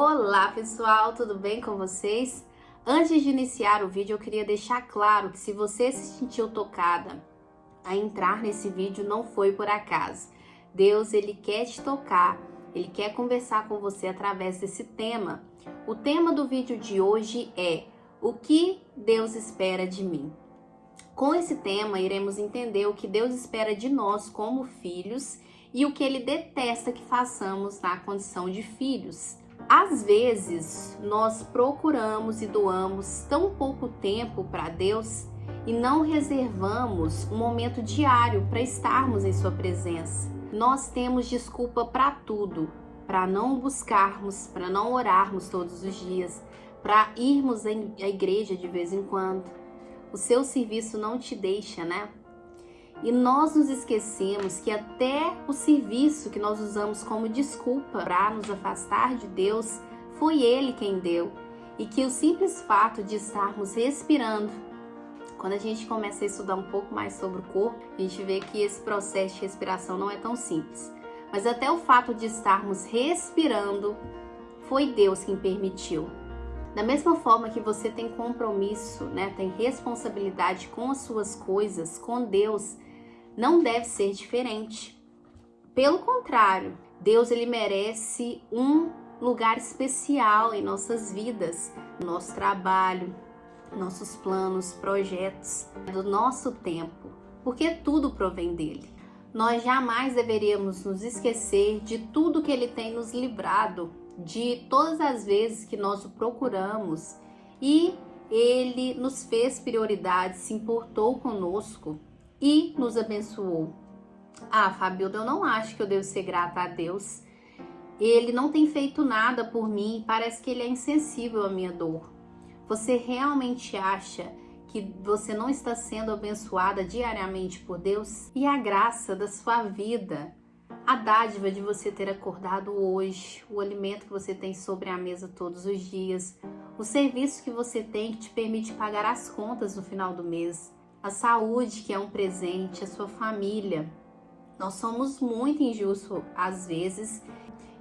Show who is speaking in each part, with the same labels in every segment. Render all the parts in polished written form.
Speaker 1: Olá pessoal, tudo bem com vocês? Antes de iniciar o vídeo, eu queria deixar claro que se você se sentiu tocada a entrar nesse vídeo, não foi por acaso. Deus, ele quer te tocar, ele quer conversar com você através desse tema. O tema do vídeo de hoje é: o que Deus espera de mim? Com esse tema, iremos entender o que Deus espera de nós como filhos e o que ele detesta que façamos na condição de filhos. Às vezes, nós procuramos e doamos tão pouco tempo para Deus e não reservamos um momento diário para estarmos em sua presença. Nós temos desculpa para tudo, para não buscarmos, para não orarmos todos os dias, para irmos à igreja de vez em quando. O seu serviço não te deixa, né? E nós nos esquecemos que até o serviço que nós usamos como desculpa para nos afastar de Deus, foi Ele quem deu. E que o simples fato de estarmos respirando, quando a gente começa a estudar um pouco mais sobre o corpo, a gente vê que esse processo de respiração não é tão simples. Mas até o fato de estarmos respirando, foi Deus quem permitiu. Da mesma forma que você tem compromisso, né, tem responsabilidade com as suas coisas, com Deus, não deve ser diferente. Pelo contrário, Deus ele merece um lugar especial em nossas vidas, no nosso trabalho, nossos planos, projetos, do nosso tempo, porque tudo provém dele. Nós jamais deveríamos nos esquecer de tudo que ele tem nos livrado, de todas as vezes que nós o procuramos e ele nos fez prioridade, se importou conosco e nos abençoou. Fabíola, eu não acho que eu devo ser grata a Deus. Ele não tem feito nada por mim, parece que ele é insensível à minha dor. Você realmente acha que você não está sendo abençoada diariamente por Deus? E a graça da sua vida, a dádiva de você ter acordado hoje, o alimento que você tem sobre a mesa todos os dias, o serviço que você tem que te permite pagar as contas no final do mês, a saúde que é um presente, a sua família. Nós somos muito injustos às vezes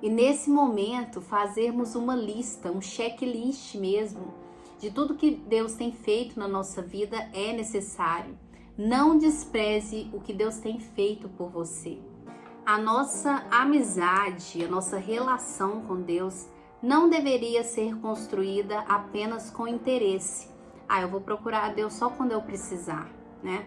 Speaker 1: e nesse momento fazermos uma lista, um checklist mesmo de tudo que Deus tem feito na nossa vida é necessário. Não despreze o que Deus tem feito por você. A nossa amizade, a nossa relação com Deus não deveria ser construída apenas com interesse. Eu vou procurar a Deus só quando eu precisar, né?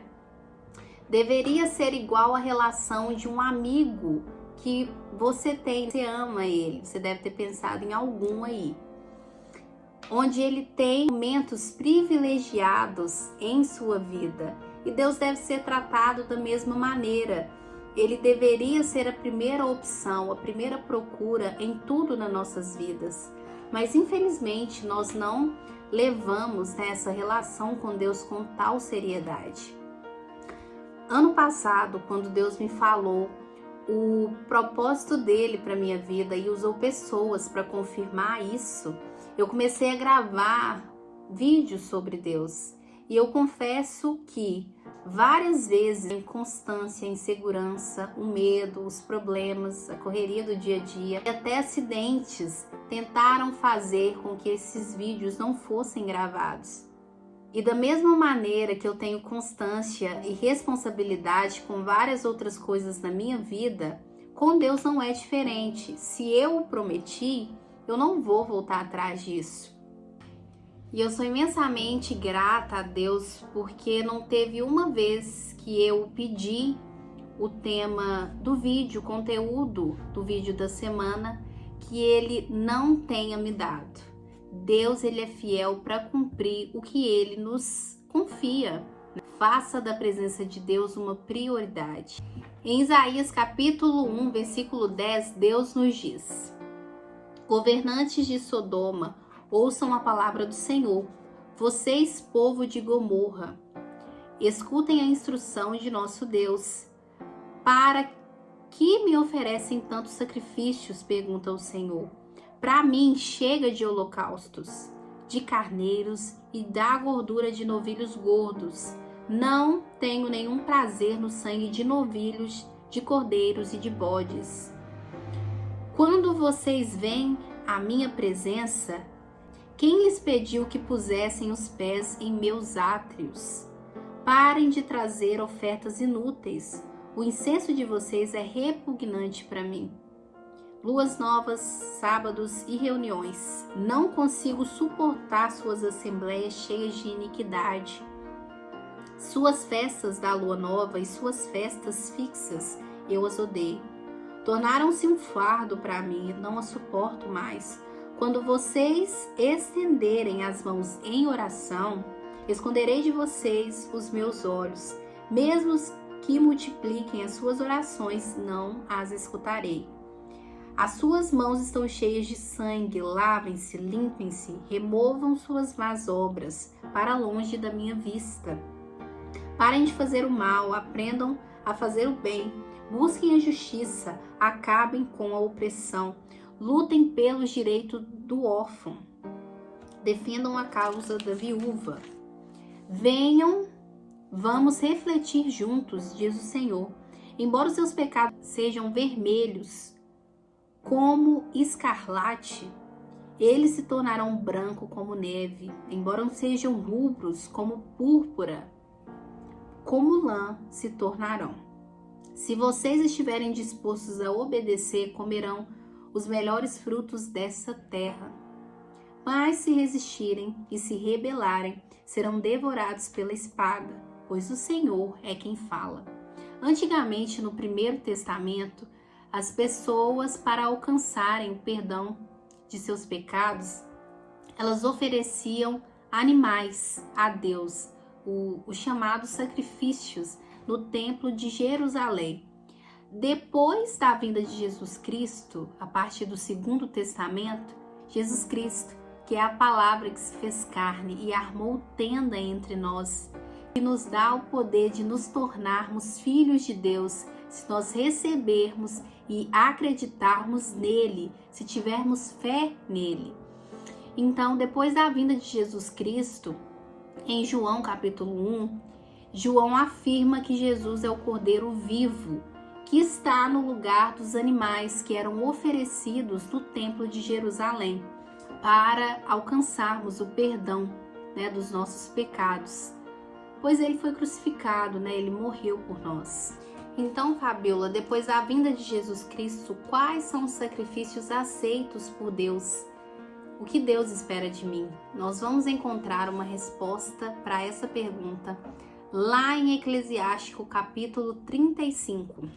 Speaker 1: Deveria ser igual a relação de um amigo que você tem, você ama ele, você deve ter pensado em algum aí, onde ele tem momentos privilegiados em sua vida e Deus deve ser tratado da mesma maneira. Ele deveria ser a primeira opção, a primeira procura em tudo nas nossas vidas. Mas infelizmente nós não levamos essa relação com Deus com tal seriedade. Ano passado, quando Deus me falou o propósito dele para minha vida e usou pessoas para confirmar isso, eu comecei a gravar vídeos sobre Deus. E eu confesso que várias vezes a inconstância, a insegurança, o medo, os problemas, a correria do dia a dia e até acidentes tentaram fazer com que esses vídeos não fossem gravados. E da mesma maneira que eu tenho constância e responsabilidade com várias outras coisas na minha vida, com Deus não é diferente. Se eu o prometi, eu não vou voltar atrás disso. E eu sou imensamente grata a Deus porque não teve uma vez que eu pedi o tema do vídeo, o conteúdo do vídeo da semana, que ele não tenha me dado. Deus, ele é fiel para cumprir o que ele nos confia. Faça da presença de Deus uma prioridade. Em Isaías capítulo 1, versículo 10, Deus nos diz: governantes de Sodoma, ouçam a palavra do Senhor. Vocês, povo de Gomorra, escutem a instrução de nosso Deus. Para que me oferecem tantos sacrifícios? Pergunta o Senhor. Para mim chega de holocaustos, de carneiros e da gordura de novilhos gordos. Não tenho nenhum prazer no sangue de novilhos, de cordeiros e de bodes. Quando vocês vêm a minha presença? Quem lhes pediu que pusessem os pés em meus átrios? Parem de trazer ofertas inúteis. O incenso de vocês é repugnante para mim. Luas novas, sábados e reuniões. Não consigo suportar suas assembleias cheias de iniquidade. Suas festas da lua nova e suas festas fixas, eu as odeio. Tornaram-se um fardo para mim, não as suporto mais. Quando vocês estenderem as mãos em oração, esconderei de vocês os meus olhos. Mesmo que multipliquem as suas orações, não as escutarei. As suas mãos estão cheias de sangue, lavem-se, limpem-se, removam suas más obras para longe da minha vista. Parem de fazer o mal, aprendam a fazer o bem, busquem a justiça, acabem com a opressão, lutem pelos direitos do órfão, defendam a causa da viúva. Venham, vamos refletir juntos, diz o Senhor. Embora os seus pecados sejam vermelhos, como escarlate, eles se tornarão branco como neve. Embora sejam rubros como púrpura, como lã se tornarão. Se vocês estiverem dispostos a obedecer, comerão os melhores frutos dessa terra. Mas se resistirem e se rebelarem, serão devorados pela espada, pois o Senhor é quem fala. Antigamente, no Primeiro Testamento, as pessoas, para alcançarem o perdão de seus pecados, elas ofereciam animais a Deus, os chamados sacrifícios, no Templo de Jerusalém. Depois da vinda de Jesus Cristo, a partir do Segundo Testamento, Jesus Cristo, que é a palavra que se fez carne e armou tenda entre nós, que nos dá o poder de nos tornarmos filhos de Deus, se nós recebermos e acreditarmos nele, se tivermos fé nele. Então, depois da vinda de Jesus Cristo, em João capítulo 1, João afirma que Jesus é o Cordeiro vivo, que está no lugar dos animais que eram oferecidos no Templo de Jerusalém, para alcançarmos o perdão, dos nossos pecados. Pois ele foi crucificado, ele morreu por nós. Então, Fabiola, depois da vinda de Jesus Cristo, quais são os sacrifícios aceitos por Deus? O que Deus espera de mim? Nós vamos encontrar uma resposta para essa pergunta lá em Eclesiástico capítulo 35.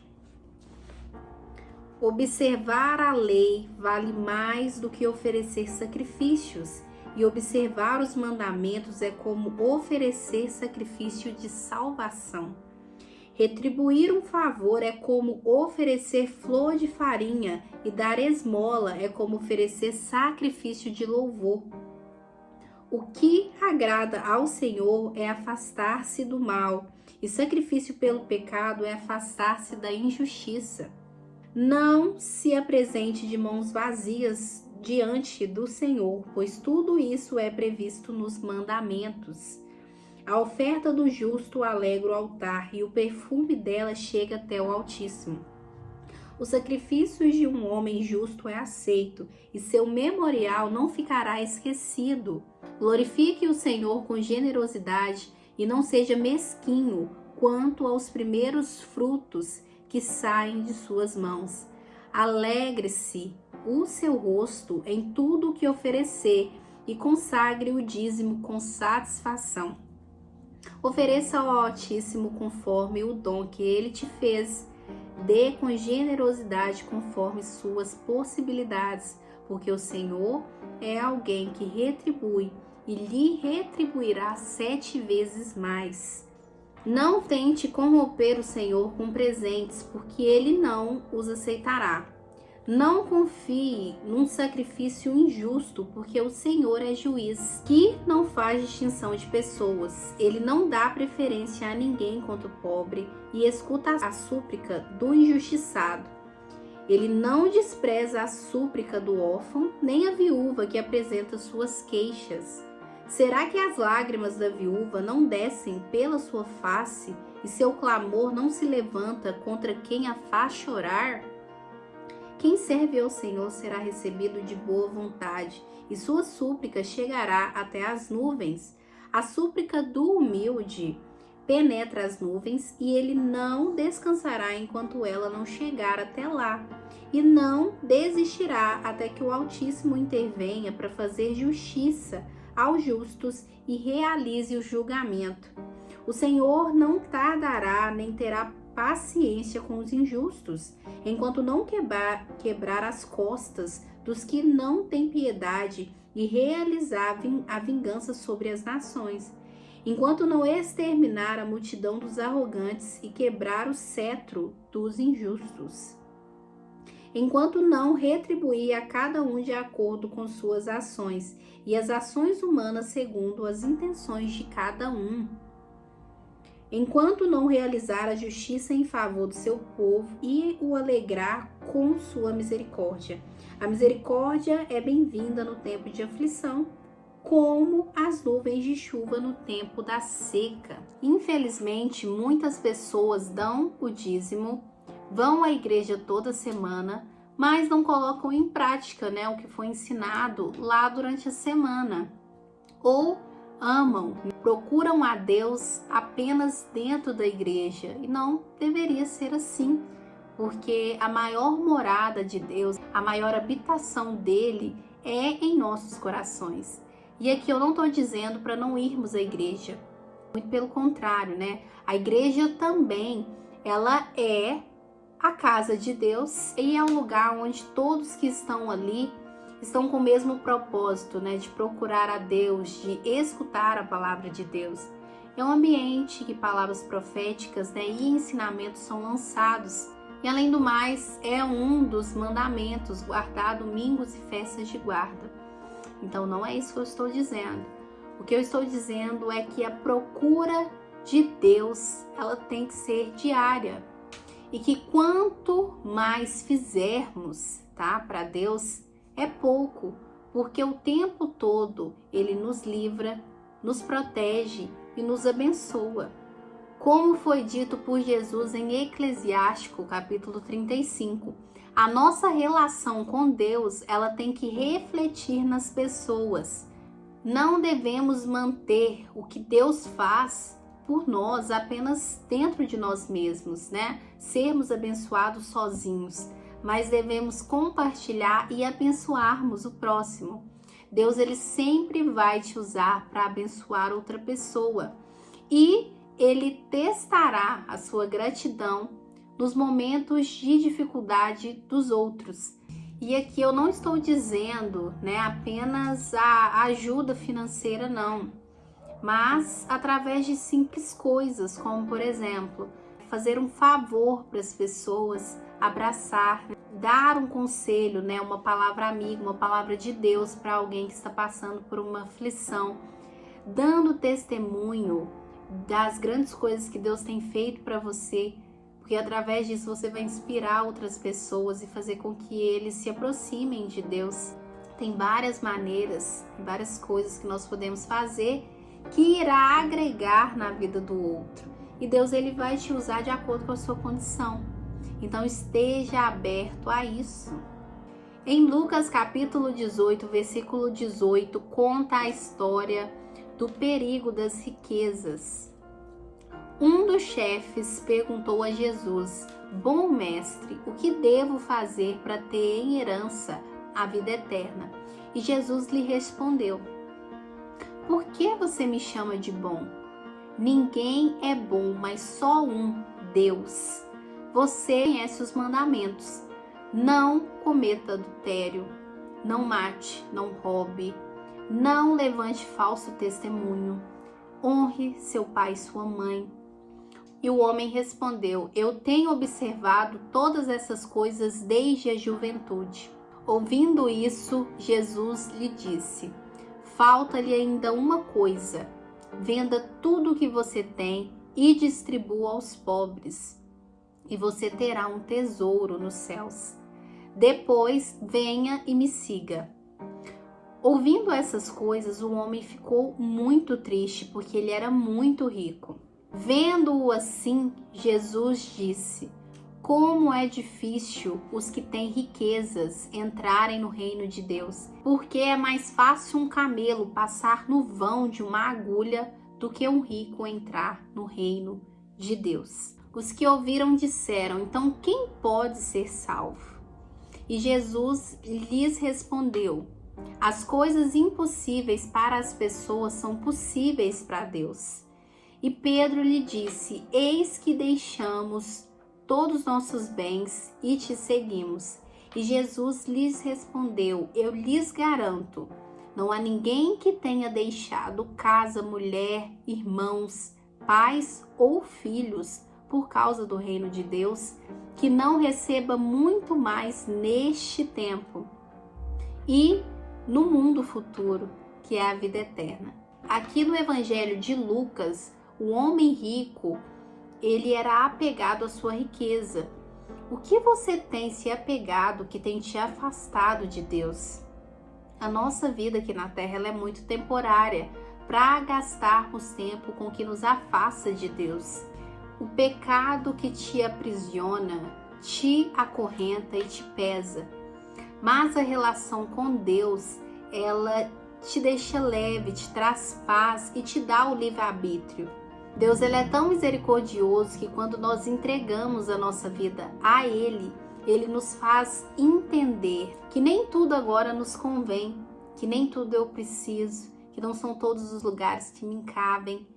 Speaker 1: Observar a lei vale mais do que oferecer sacrifícios, e observar os mandamentos é como oferecer sacrifício de salvação. Retribuir um favor é como oferecer flor de farinha, e dar esmola é como oferecer sacrifício de louvor. O que agrada ao Senhor é afastar-se do mal, e sacrifício pelo pecado é afastar-se da injustiça. Não se apresente de mãos vazias diante do Senhor, pois tudo isso é previsto nos mandamentos. A oferta do justo alegra o altar, e o perfume dela chega até o Altíssimo. Os sacrifícios de um homem justo é aceito, e seu memorial não ficará esquecido. Glorifique o Senhor com generosidade, e não seja mesquinho quanto aos primeiros frutos que saem de suas mãos. Alegre-se o seu rosto em tudo o que oferecer, e consagre o dízimo com satisfação. Ofereça ao Altíssimo conforme o dom que ele te fez. Dê com generosidade conforme suas possibilidades, porque o Senhor é alguém que retribui e lhe retribuirá 7 vezes mais. Não tente corromper o Senhor com presentes, porque ele não os aceitará. Não confie num sacrifício injusto, porque o Senhor é juiz, que não faz distinção de pessoas. Ele não dá preferência a ninguém contra o pobre e escuta a súplica do injustiçado. Ele não despreza a súplica do órfão, nem a viúva que apresenta suas queixas. Será que as lágrimas da viúva não descem pela sua face e seu clamor não se levanta contra quem a faz chorar? Quem serve ao Senhor será recebido de boa vontade, e sua súplica chegará até as nuvens. A súplica do humilde penetra as nuvens, e ele não descansará enquanto ela não chegar até lá, e não desistirá até que o Altíssimo intervenha para fazer justiça aos justos e realize o julgamento. O Senhor não tardará nem terá paciência com os injustos, enquanto não quebrar as costas dos que não têm piedade e realizar a vingança sobre as nações, enquanto não exterminar a multidão dos arrogantes e quebrar o cetro dos injustos, enquanto não retribuir a cada um de acordo com suas ações e as ações humanas segundo as intenções de cada um, enquanto não realizar a justiça em favor do seu povo e o alegrar com sua misericórdia. A misericórdia é bem-vinda no tempo de aflição, como as nuvens de chuva no tempo da seca. Infelizmente, muitas pessoas dão o dízimo, vão à igreja toda semana, mas não colocam em prática, o que foi ensinado lá durante a semana. Ou amam, procuram a Deus apenas dentro da igreja, e não deveria ser assim, porque a maior morada de Deus, a maior habitação dele é em nossos corações. E aqui eu não estou dizendo para não irmos à igreja, muito pelo contrário, A igreja também, ela é a casa de Deus e é um lugar onde todos que estão ali estão com o mesmo propósito, de procurar a Deus, de escutar a palavra de Deus. É um ambiente que palavras proféticas, e ensinamentos são lançados. E além do mais, é um dos mandamentos, guardar domingos e festas de guarda. Então não é isso que eu estou dizendo. O que eu estou dizendo é que a procura de Deus, ela tem que ser diária. E que quanto mais fizermos, para Deus, é pouco, porque o tempo todo Ele nos livra, nos protege e nos abençoa. Como foi dito por Jesus em Eclesiástico, capítulo 35, a nossa relação com Deus, ela tem que refletir nas pessoas. Não devemos manter o que Deus faz por nós apenas dentro de nós mesmos, Sermos abençoados sozinhos, mas devemos compartilhar e abençoarmos o próximo. Deus, ele sempre vai te usar para abençoar outra pessoa, e ele testará a sua gratidão nos momentos de dificuldade dos outros. E aqui eu não estou dizendo, apenas a ajuda financeira, não, mas através de simples coisas, como por exemplo, fazer um favor para as pessoas, abraçar, dar um conselho, uma palavra amiga, uma palavra de Deus para alguém que está passando por uma aflição, dando testemunho das grandes coisas que Deus tem feito para você, porque através disso você vai inspirar outras pessoas e fazer com que eles se aproximem de Deus. Tem várias maneiras, várias coisas que nós podemos fazer que irá agregar na vida do outro. E Deus, ele vai te usar de acordo com a sua condição. Então esteja aberto a isso. Em Lucas capítulo 18, versículo 18, conta a história do perigo das riquezas. Um dos chefes perguntou a Jesus: Bom mestre, o que devo fazer para ter em herança a vida eterna? E Jesus lhe respondeu: Por que você me chama de bom? Ninguém é bom, mas só um, Deus. Você conhece os mandamentos: não cometa adultério, não mate, não roube, não levante falso testemunho, honre seu pai e sua mãe. E o homem respondeu: Eu tenho observado todas essas coisas desde a juventude. Ouvindo isso, Jesus lhe disse: Falta-lhe ainda uma coisa. Venda tudo o que você tem e distribua aos pobres, e você terá um tesouro nos céus. Depois, venha e me siga. Ouvindo essas coisas, o homem ficou muito triste, porque ele era muito rico. Vendo-o assim, Jesus disse: Como é difícil os que têm riquezas entrarem no reino de Deus, porque é mais fácil um camelo passar no vão de uma agulha do que um rico entrar no reino de Deus. Os que ouviram disseram: então quem pode ser salvo? E Jesus lhes respondeu: as coisas impossíveis para as pessoas são possíveis para Deus. E Pedro lhe disse: eis que deixamos todos os nossos bens e te seguimos. E Jesus lhes respondeu: eu lhes garanto, não há ninguém que tenha deixado casa, mulher, irmãos, pais ou filhos por causa do reino de Deus, que não receba muito mais neste tempo e no mundo futuro, que é a vida eterna. Aqui no Evangelho de Lucas, o homem rico, ele era apegado à sua riqueza. O que você tem se apegado que tem te afastado de Deus? A nossa vida aqui na Terra ela é muito temporária para gastarmos tempo com o que nos afasta de Deus. O pecado que te aprisiona, te acorrenta e te pesa. Mas a relação com Deus, ela te deixa leve, te traz paz e te dá o livre-arbítrio. Deus ele é tão misericordioso que quando nós entregamos a nossa vida a Ele, Ele nos faz entender que nem tudo agora nos convém, que nem tudo eu preciso, que não são todos os lugares que me cabem,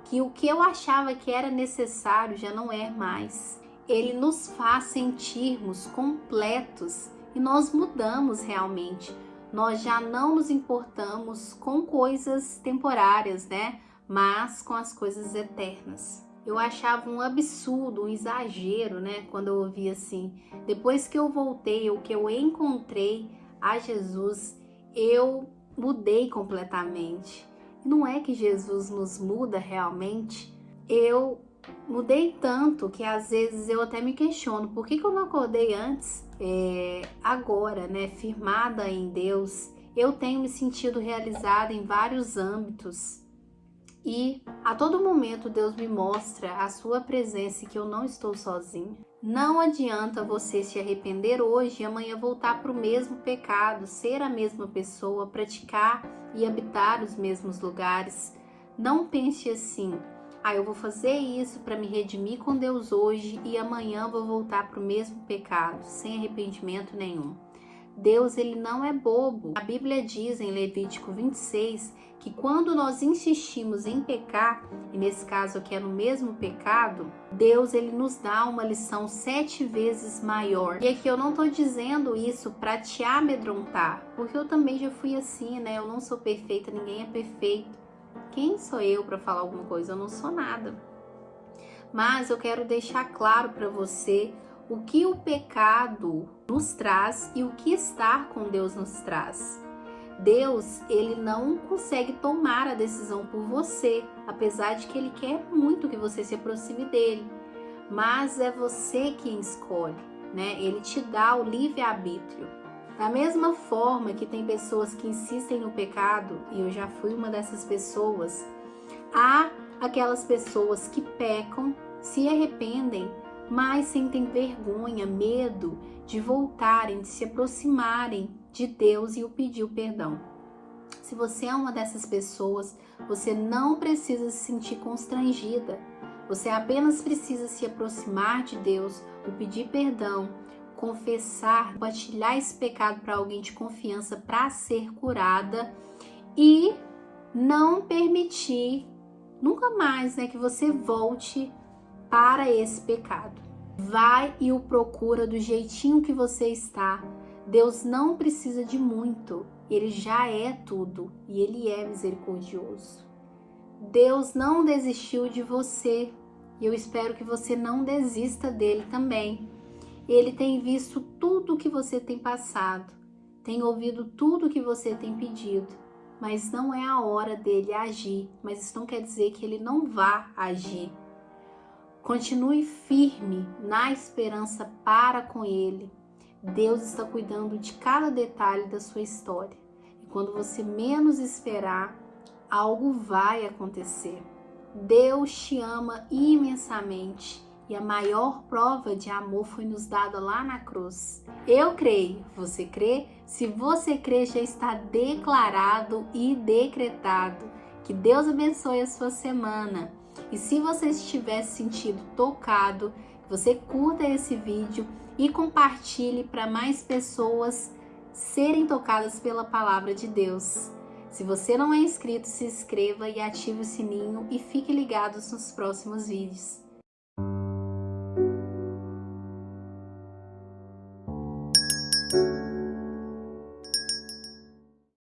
Speaker 1: que o que eu achava que era necessário já não é mais. Ele nos faz sentirmos completos e nós mudamos realmente. Nós já não nos importamos com coisas temporárias, né? Mas com as coisas eternas. Eu achava um absurdo, um exagero, né? Quando eu ouvia assim, depois que eu voltei, o que eu encontrei a Jesus, eu mudei completamente. Não é que Jesus nos muda realmente? Eu mudei tanto que às vezes eu até me questiono, por que eu não acordei antes? Agora, né? Firmada em Deus, eu tenho me sentido realizada em vários âmbitos. E a todo momento Deus me mostra a sua presença e que eu não estou sozinha. Não adianta você se arrepender hoje e amanhã voltar para o mesmo pecado, ser a mesma pessoa, praticar e habitar os mesmos lugares. Não pense assim: eu vou fazer isso para me redimir com Deus hoje e amanhã vou voltar para o mesmo pecado, sem arrependimento nenhum. Deus ele não é bobo. A Bíblia diz em Levítico 26 que quando nós insistimos em pecar, e nesse caso aqui é no mesmo pecado, Deus ele nos dá uma lição 7 vezes maior. E aqui eu não estou dizendo isso para te amedrontar, porque eu também já fui assim, né? Eu não sou perfeita, ninguém é perfeito. Quem sou eu para falar alguma coisa? Eu não sou nada. Mas eu quero deixar claro para você o que o pecado nos traz e o que estar com Deus nos traz. Deus, ele não consegue tomar a decisão por você, apesar de que ele quer muito que você se aproxime dele. Mas é você quem escolhe, né? Ele te dá o livre-arbítrio. Da mesma forma que tem pessoas que insistem no pecado, e eu já fui uma dessas pessoas, há aquelas pessoas que pecam, se arrependem, mas sentem vergonha, medo de voltarem, de se aproximarem de Deus e o pedir o perdão. Se você é uma dessas pessoas, você não precisa se sentir constrangida. Você apenas precisa se aproximar de Deus, o pedir perdão, confessar, compartilhar esse pecado para alguém de confiança para ser curada e não permitir nunca mais, né, que você volte para esse pecado. Vai e o procura do jeitinho que você está. Deus não precisa de muito, Ele já é tudo e Ele é misericordioso. Deus não desistiu de você e eu espero que você não desista dele também. Ele tem visto tudo que você tem passado, tem ouvido tudo que você tem pedido, mas não é a hora dele agir, mas isso não quer dizer que ele não vá agir. Continue firme na esperança para com ele. Deus está cuidando de cada detalhe da sua história. E quando você menos esperar, algo vai acontecer. Deus te ama imensamente E a maior prova de amor foi nos dada lá na cruz. Eu creio, você crê? Se você crê, já está declarado e decretado. Que Deus abençoe a sua semana. E se você estiver se sentindo tocado, você curta esse vídeo e compartilhe para mais pessoas serem tocadas pela palavra de Deus. Se você não é inscrito, se inscreva e ative o sininho e fique ligado nos próximos vídeos.